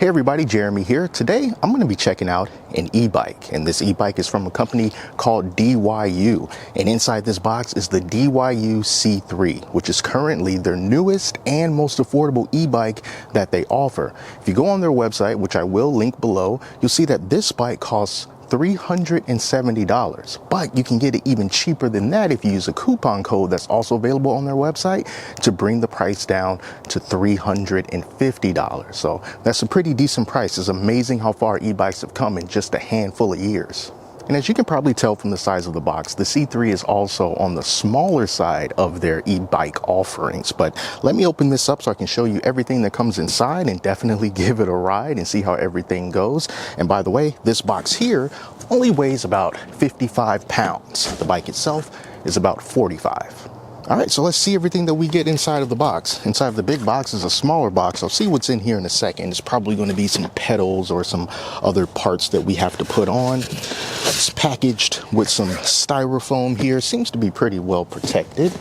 Hey everybody, Jeremy here. Today I'm going to be checking out an e-bike, and this e-bike is from a company called DYU, and inside this box is the DYU C3, which is currently their newest and most affordable e-bike that they offer. If you go on their website, which I will link below, you'll see that this bike costs $370, but you can get it even cheaper than that if you use a coupon code that's also available on their website to bring the price down to $350. So that's a pretty decent price. It's amazing how far e-bikes have come in just a handful of years. And as you can probably tell from the size of the box, the C3 is also on the smaller side of their e-bike offerings. But let me open this up so I can show you everything that comes inside and definitely give it a ride and see how everything goes. And by the way, this box here only weighs about 55 pounds. The bike itself is about 45. All right, so let's see everything that we get inside of the box. Inside of the big box is a smaller box. I'll see what's in here in a second. It's probably going to be some pedals or some other parts that we have to put on. It's packaged with some styrofoam here. Seems to be pretty well protected.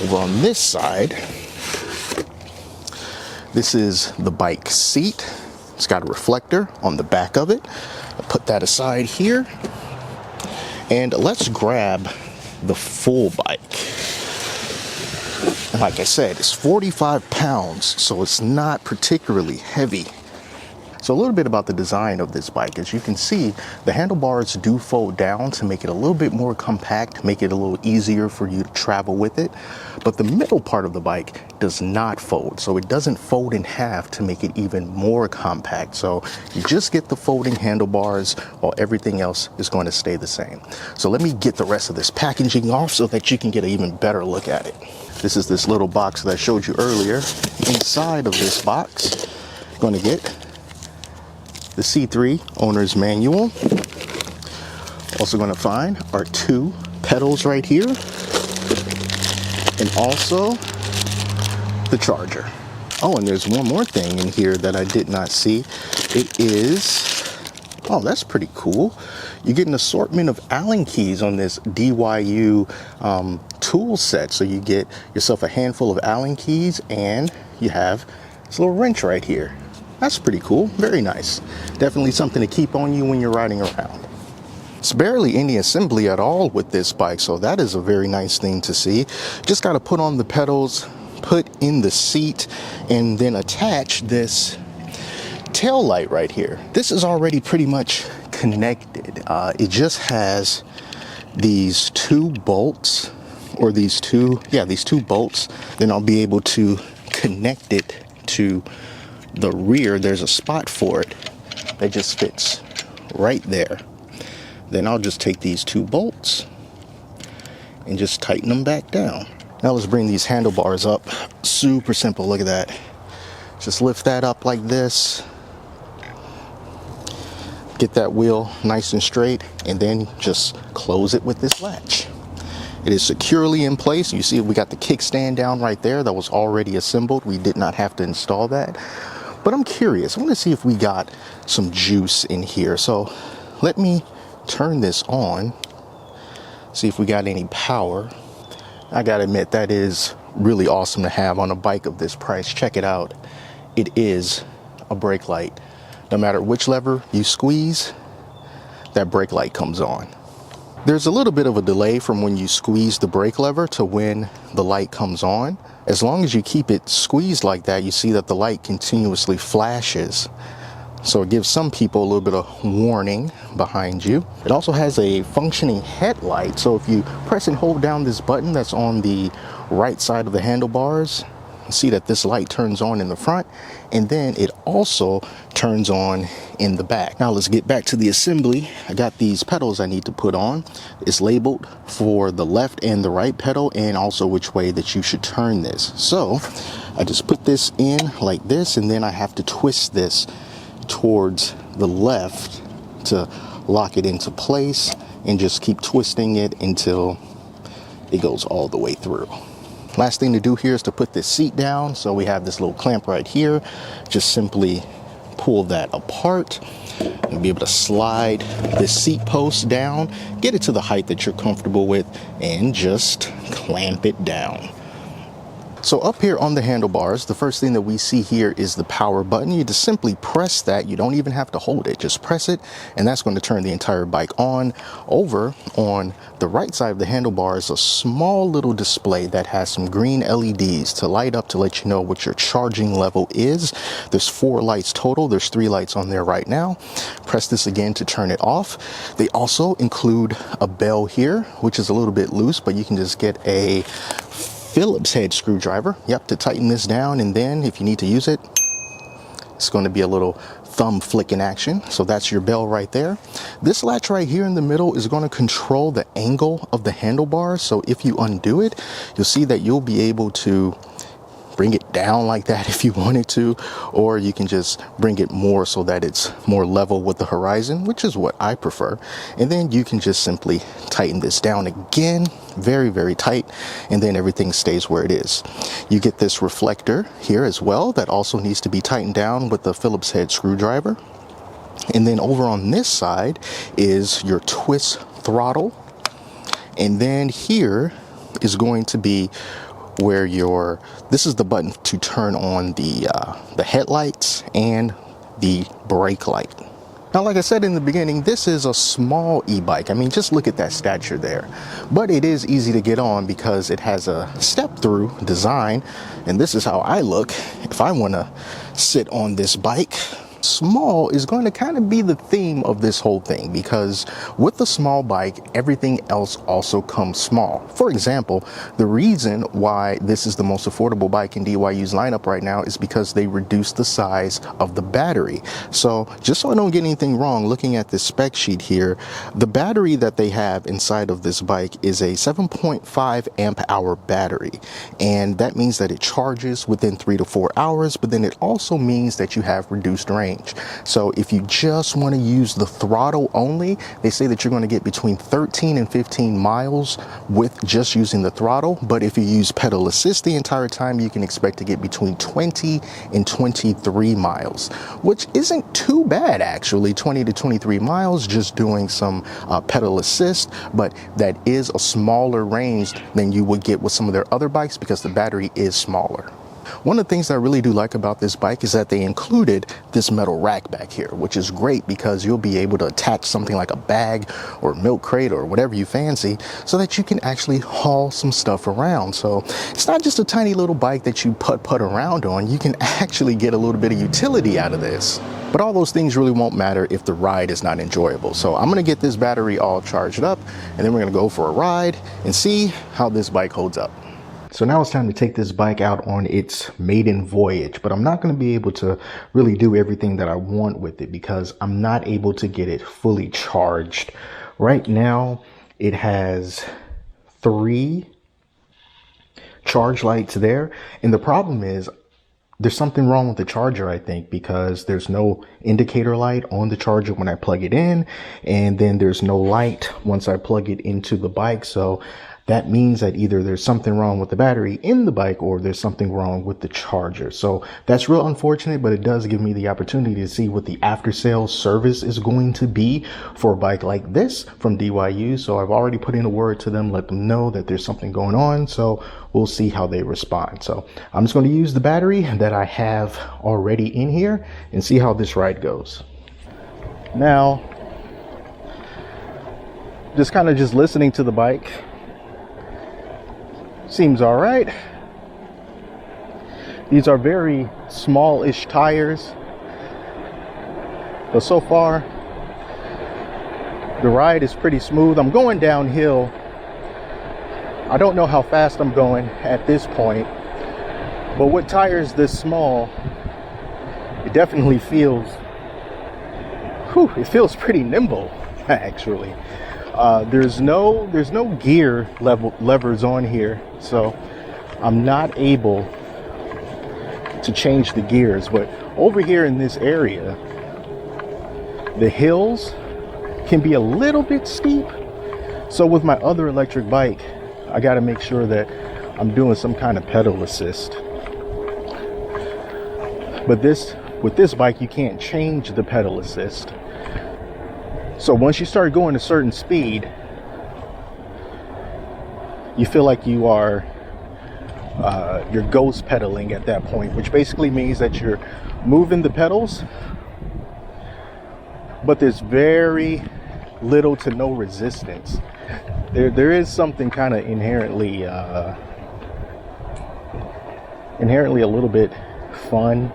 Over on this side, this is the bike seat. It's got a reflector on the back of it. I'll put that aside here. And let's grab the full bike. Like I said, it's 45 pounds, so it's not particularly heavy. So a little bit about the design of this bike. As you can see, the handlebars do fold down to make it a little bit more compact, make it a little easier for you to travel with it. But the middle part of the bike does not fold, so it doesn't fold in half to make it even more compact. So you just get the folding handlebars while everything else is going to stay the same. So let me get the rest of this packaging off so that you can get an even better look at it. This is this little box that I showed you earlier. Inside of this box, you're going to get the C3 owner's manual. Also going to find our two pedals right here, and also the charger. Oh, and there's one more thing in here that I did not see. It is, oh, that's pretty cool. You get an assortment of Allen keys on this DYU tool set. So you get yourself a handful of Allen keys, and you have this little wrench right here. That's pretty cool. Very nice. Definitely something to keep on you when you're riding around. It's barely any assembly at all with this bike, so that is a very nice thing to see. Just got to put on the pedals, put in the seat, and then attach this tail light right here. This is already pretty much connected. It just has these two bolts, or these two bolts. Then I'll be able to connect it to the rear. There's a spot for it that just fits right there. Then I'll just take these two bolts and just tighten them back down. Now let's bring these handlebars up. Super simple. Look at that. Just lift that up like this. Get that wheel nice and straight, and then just close it with this latch. It is securely in place. You see we got the kickstand down right there that was already assembled. We did not have to install that. But I'm curious. I want to see if we got some juice in here. So let me turn this on. See if we got any power. I gotta admit, that is really awesome to have on a bike of this price. Check it out. It is a brake light. No matter which lever you squeeze, that brake light comes on. There's a little bit of a delay from when you squeeze the brake lever to when the light comes on. As long as you keep it squeezed like that, you see that the light continuously flashes. So it gives some people a little bit of warning behind you. It also has a functioning headlight. So if you press and hold down this button that's on the right side of the handlebars, you see that this light turns on in the front, and then it also turns on in the back. Now let's get back to the assembly. I got these pedals I need to put on. It's labeled for the left and the right pedal, and also which way that you should turn this. So I just put this in like this, and then I have to twist this towards the left to lock it into place, and just keep twisting it until it goes all the way through. Last thing to do here is to put this seat down. So we have this little clamp right here. Just simply pull that apart and be able to slide this seat post down, get it to the height that you're comfortable with, and just clamp it down. So up here on the handlebars, the first thing that we see here is the power button. You just simply press that. You don't even have to hold it, just press it, and that's going to turn the entire bike on. Over on the right side of the handlebars, a small little display that has some green LEDs to light up to let you know what your charging level is. There's 4 lights total. There's 3 lights on there right now. Press this again to turn it off. They also include a bell here, which is a little bit loose, but you can just get a Phillips head screwdriver, to tighten this down, and then if you need to use it, it's going to be a little thumb flicking action. So that's your bell right there. This latch right here in the middle is going to control the angle of the handlebar. So if you undo it, you'll see that you'll be able to bring it down like that if you wanted to, or you can just bring it more so that it's more level with the horizon, which is what I prefer. And then you can just simply tighten this down again, very, very tight, and then everything stays where it is. You get this reflector here as well that also needs to be tightened down with the Phillips head screwdriver. And then over on this side is your twist throttle. And then here is going to be where this is the button to turn on the headlights and the brake light. Now, like I said in the beginning, this is a small e-bike. I mean, just look at that stature there. But it is easy to get on because it has a step-through design. And this is how I look if I want to sit on this bike. Small is going to kind of be the theme of this whole thing, because with the small bike, everything else also comes small. For example, the reason why this is the most affordable bike in DYU's lineup right now is because they reduced the size of the battery. So just so I don't get anything wrong, looking at this spec sheet here, the battery that they have inside of this bike is a 7.5 amp hour battery. And that means that it charges within 3 to 4 hours, but then it also means that you have reduced range. So if you just want to use the throttle only, they say that you're going to get between 13 and 15 miles with just using the throttle. But if you use pedal assist the entire time, you can expect to get between 20 and 23 miles, which isn't too bad actually. 20 to 23 miles just doing some pedal assist, but that is a smaller range than you would get with some of their other bikes because the battery is smaller. One of the things that I really do like about this bike is that they included this metal rack back here, which is great because you'll be able to attach something like a bag or milk crate or whatever you fancy so that you can actually haul some stuff around. So it's not just a tiny little bike that you putt around on. You can actually get a little bit of utility out of this. But all those things really won't matter if the ride is not enjoyable. So I'm going to get this battery all charged up, and then we're going to go for a ride and see how this bike holds up. So now it's time to take this bike out on its maiden voyage, but I'm not going to be able to really do everything that I want with it because I'm not able to get it fully charged. Right now, it has 3 charge lights there. And the problem is there's something wrong with the charger, I think, because there's no indicator light on the charger when I plug it in. And then there's no light once I plug it into the bike. So that means that either there's something wrong with the battery in the bike or there's something wrong with the charger. So that's real unfortunate, but it does give me the opportunity to see what the after sales service is going to be for a bike like this from DYU. So I've already put in a word to them, let them know that there's something going on. So we'll see how they respond. So I'm just going to use the battery that I have already in here and see how this ride goes. Now, just kind of just listening to the bike. Seems all right. These are very small-ish tires, but so far the ride is pretty smooth. I'm going downhill. I don't know how fast I'm going at this point, but with tires this small, it definitely feels, it feels pretty nimble actually. There's no gear levers on here, so I'm not able to change the gears. But over here in this area, the hills can be a little bit steep. So with my other electric bike, I got to make sure that I'm doing some kind of pedal assist. But with this bike, you can't change the pedal assist. So once you start going a certain speed, you feel like you are you're ghost pedaling at that point, which basically means that you're moving the pedals, but there's very little to no resistance. There is something kind of inherently a little bit fun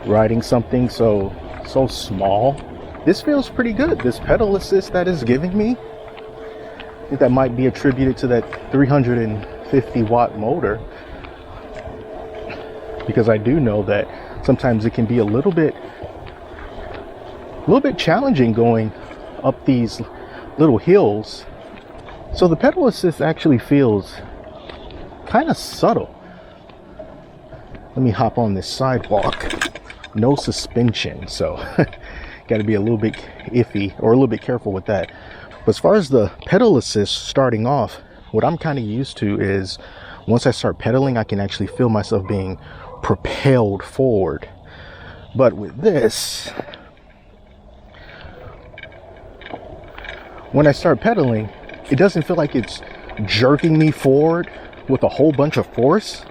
riding something so small. This feels pretty good. This pedal assist that is giving me, I think that might be attributed to that 350 watt motor, because I do know that sometimes it can be a little bit challenging going up these little hills. So the pedal assist actually feels kind of subtle. Let me hop on this sidewalk. No suspension, so got to be a little bit iffy or a little bit careful with that. But as far as the pedal assist starting off, what I'm kind of used to is once I start pedaling, I can actually feel myself being propelled forward. But with this, when I start pedaling, it doesn't feel like it's jerking me forward with a whole bunch of force.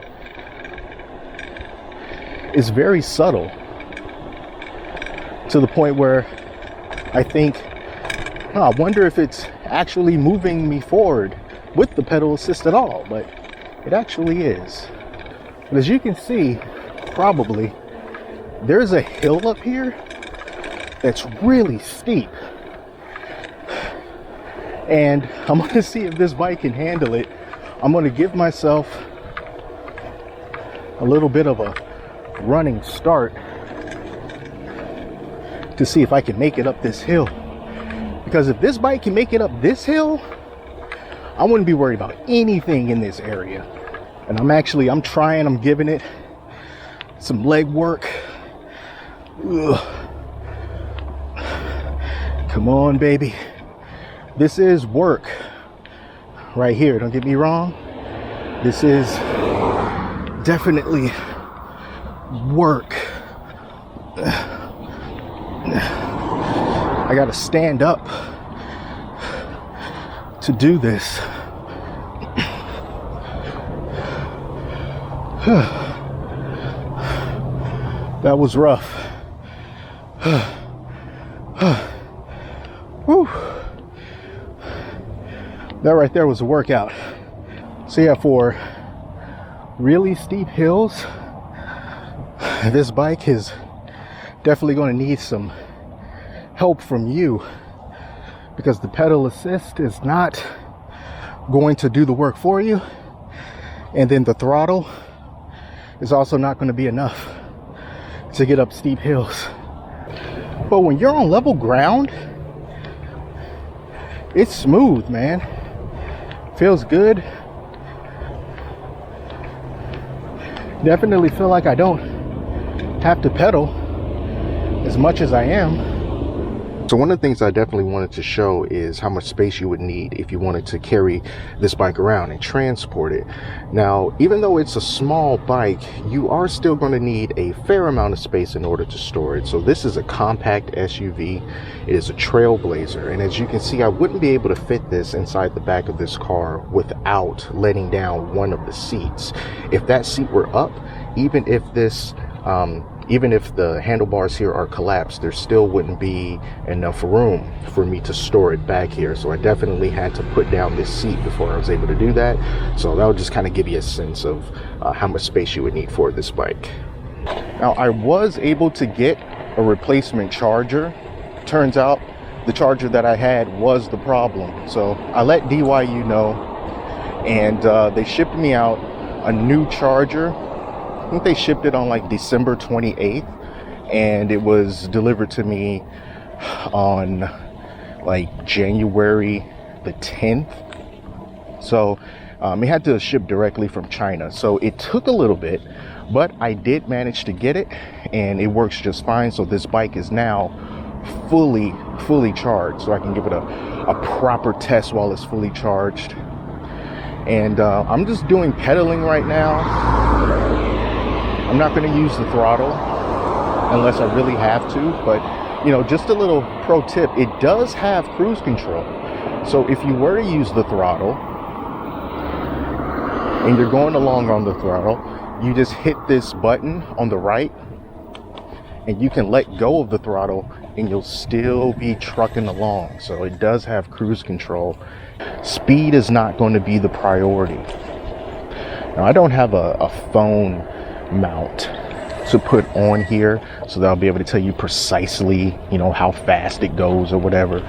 It's very subtle, to the point where I think, oh, I wonder if it's actually moving me forward with the pedal assist at all, but it actually is. But as you can see, probably, there's a hill up here that's really steep. And I'm gonna see if this bike can handle it. I'm gonna give myself a little bit of a running start to see if I can make it up this hill. Because if this bike can make it up this hill, I wouldn't be worried about anything in this area. And I'm trying, I'm giving it some leg work. Ugh. Come on, baby. This is work right here, don't get me wrong. This is definitely work. I gotta stand up to do this. That was rough. Whew. That right there was a workout. So yeah, for really steep hills, this bike is definitely going to need some help from you, because the pedal assist is not going to do the work for you, and then the throttle is also not going to be enough to get up steep hills. But when you're on level ground, it's smooth, man. Feels good. Definitely feel like I don't have to pedal as much as I am. So one of the things I definitely wanted to show is how much space you would need if you wanted to carry this bike around and transport it. Now, even though it's a small bike, you are still going to need a fair amount of space in order to store it. So this is a compact SUV. It is a Trailblazer. And as you can see, I wouldn't be able to fit this inside the back of this car without letting down one of the seats. If that seat were up, even if the handlebars here are collapsed, there still wouldn't be enough room for me to store it back here. So I definitely had to put down this seat before I was able to do that. So that would just kind of give you a sense of how much space you would need for this bike. Now, I was able to get a replacement charger. Turns out the charger that I had was the problem. So I let DYU know, and they shipped me out a new charger. I think they shipped it on like December 28th, and it was delivered to me on like January the 10th. So it had to ship directly from China. So it took a little bit, but I did manage to get it, and it works just fine. So this bike is now fully charged, so I can give it a proper test while it's fully charged. And I'm just doing pedaling right now. I'm not going to use the throttle unless I really have to, but you know, just a little pro tip, it does have cruise control. So if you were to use the throttle and you're going along on the throttle, you just hit this button on the right and you can let go of the throttle and you'll still be trucking along. So it does have cruise control. Speed is not going to be the priority. Now, I don't have a phone mount to put on here so that I'll be able to tell you precisely, you know, how fast it goes or whatever.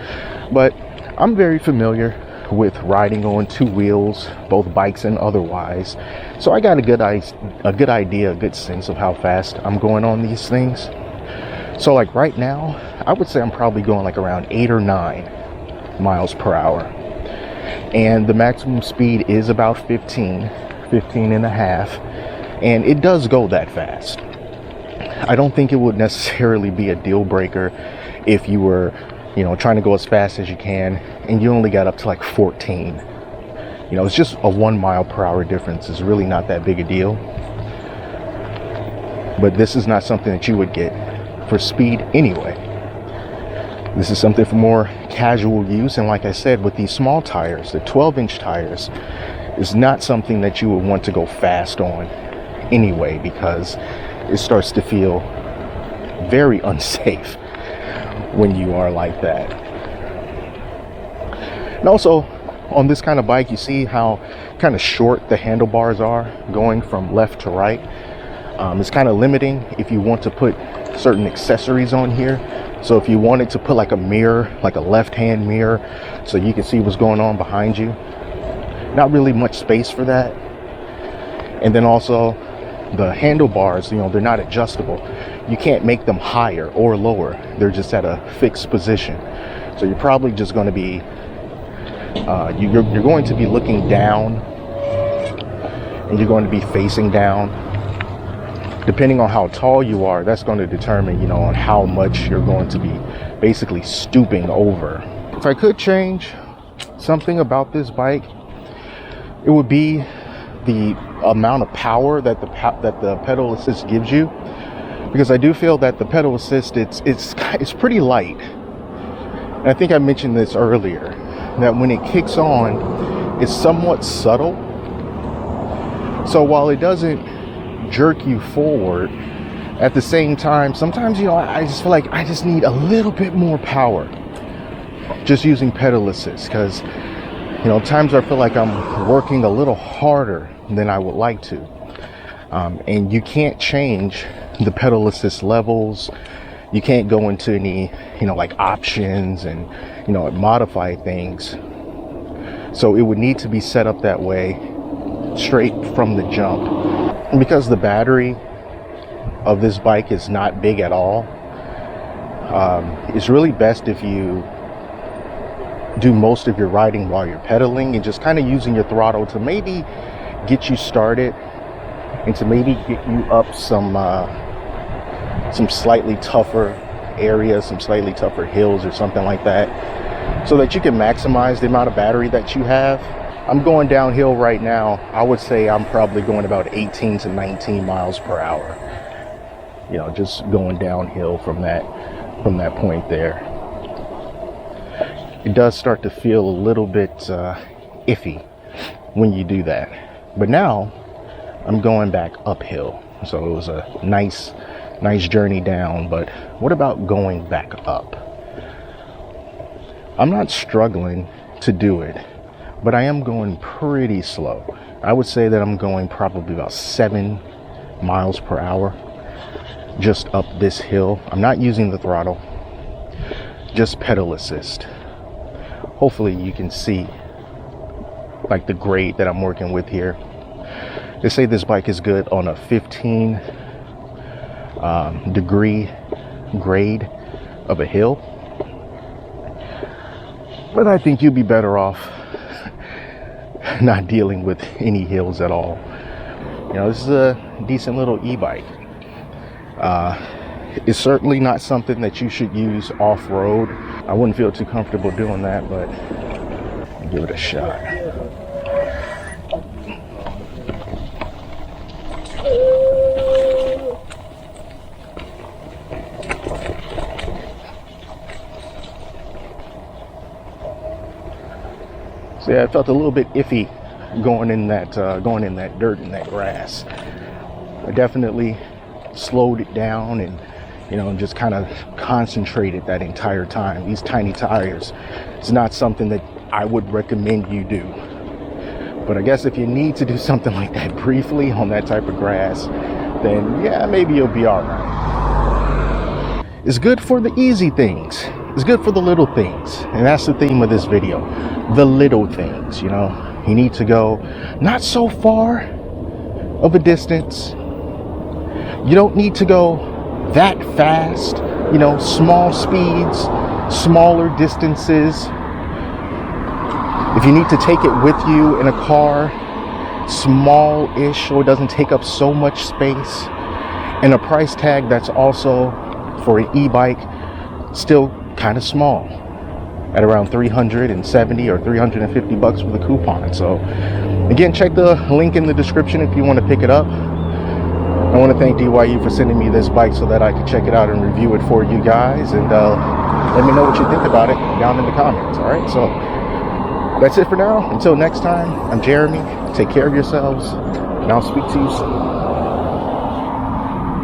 But I'm very familiar with riding on two wheels, both bikes and otherwise. So I got a good idea, a good sense of how fast I'm going on these things. So like right now, I would say I'm probably going like around 8 or 9 miles per hour. And the maximum speed is about 15 and a half. And it does go that fast. I don't think it would necessarily be a deal breaker if you were, you know, trying to go as fast as you can and you only got up to like 14. You know, it's just a 1 mile per hour difference. It's really not that big a deal. But this is not something that you would get for speed anyway. This is something for more casual use. And like I said, with these small tires, the 12-inch tires, is not something that you would want to go fast on anyway, because it starts to feel very unsafe when you are like that. And also on this kind of bike, you see how kind of short the handlebars are going from left to right. It's kind of limiting if you want to put certain accessories on here. So if you wanted to put like a mirror, like a left-hand mirror, so you can see what's going on behind you, not really much space for that. And then also the handlebars, you know, they're not adjustable. You can't make them higher or lower. They're just at a fixed position. So you're probably just going to be you're going to be looking down, and you're going to be facing down. Depending on how tall you are, that's going to determine, you know, on how much you're going to be basically stooping over. If I could change something about this bike, it would be the amount of power that the pedal assist gives you, because I do feel that the pedal assist it's pretty light. And I think I mentioned this earlier, that when it kicks on, it's somewhat subtle. So while it doesn't jerk you forward, at the same time, sometimes, you know, I just feel like I just need a little bit more power just using pedal assist, because, you know, times I feel like I'm working a little harder than I would like to. And you can't change the pedal assist levels. You can't go into any, you know, like options and, you know, modify things. So it would need to be set up that way straight from the jump. And because the battery of this bike is not big at all, it's really best if you do most of your riding while you're pedaling and just kind of using your throttle to maybe get you started and to maybe get you up some slightly tougher areas, some slightly tougher hills or something like that, so that you can maximize the amount of battery that you have. I'm going downhill right now. I would say I'm probably going about 18 to 19 miles per hour. You know, just going downhill from that point there. It does start to feel a little bit iffy when you do that. But now I'm going back uphill. So it was a nice journey down, but what about going back up? I'm not struggling to do it, but I am going pretty slow. I would say that I'm going probably about 7 miles per hour just up this hill. I'm not using the throttle, just pedal assist. Hopefully you can see like the grade that I'm working with here. They say this bike is good on a 15 degree grade of a hill, but I think you'd be better off not dealing with any hills at all. You know, this is a decent little e-bike. It's certainly not something that you should use off-road. I wouldn't feel too comfortable doing that, but I'll give it a shot. So yeah, I felt a little bit iffy going in that dirt and that grass. I definitely slowed it down and, you know, just kind of concentrated that entire time. These tiny tires, it's not something that I would recommend you do. But I guess if you need to do something like that briefly on that type of grass, then yeah, maybe you'll be all right. It's good for the easy things. It's good for the little things. And that's the theme of this video. The little things, you know. You need to go not so far of a distance. You don't need to go that fast, you know, small speeds, smaller distances. If you need to take it with you in a car, small-ish, so it doesn't take up so much space, and a price tag that's also, for an e-bike, still kind of small, at around 370 or 350 bucks with a coupon. So again, check the link in the description if you want to pick it up. I want to thank DYU for sending me this bike so that I could check it out and review it for you guys, and let me know what you think about it down in the comments. All right, so that's it for now. Until next time, I'm Jeremy. Take care of yourselves, and I'll speak to you soon.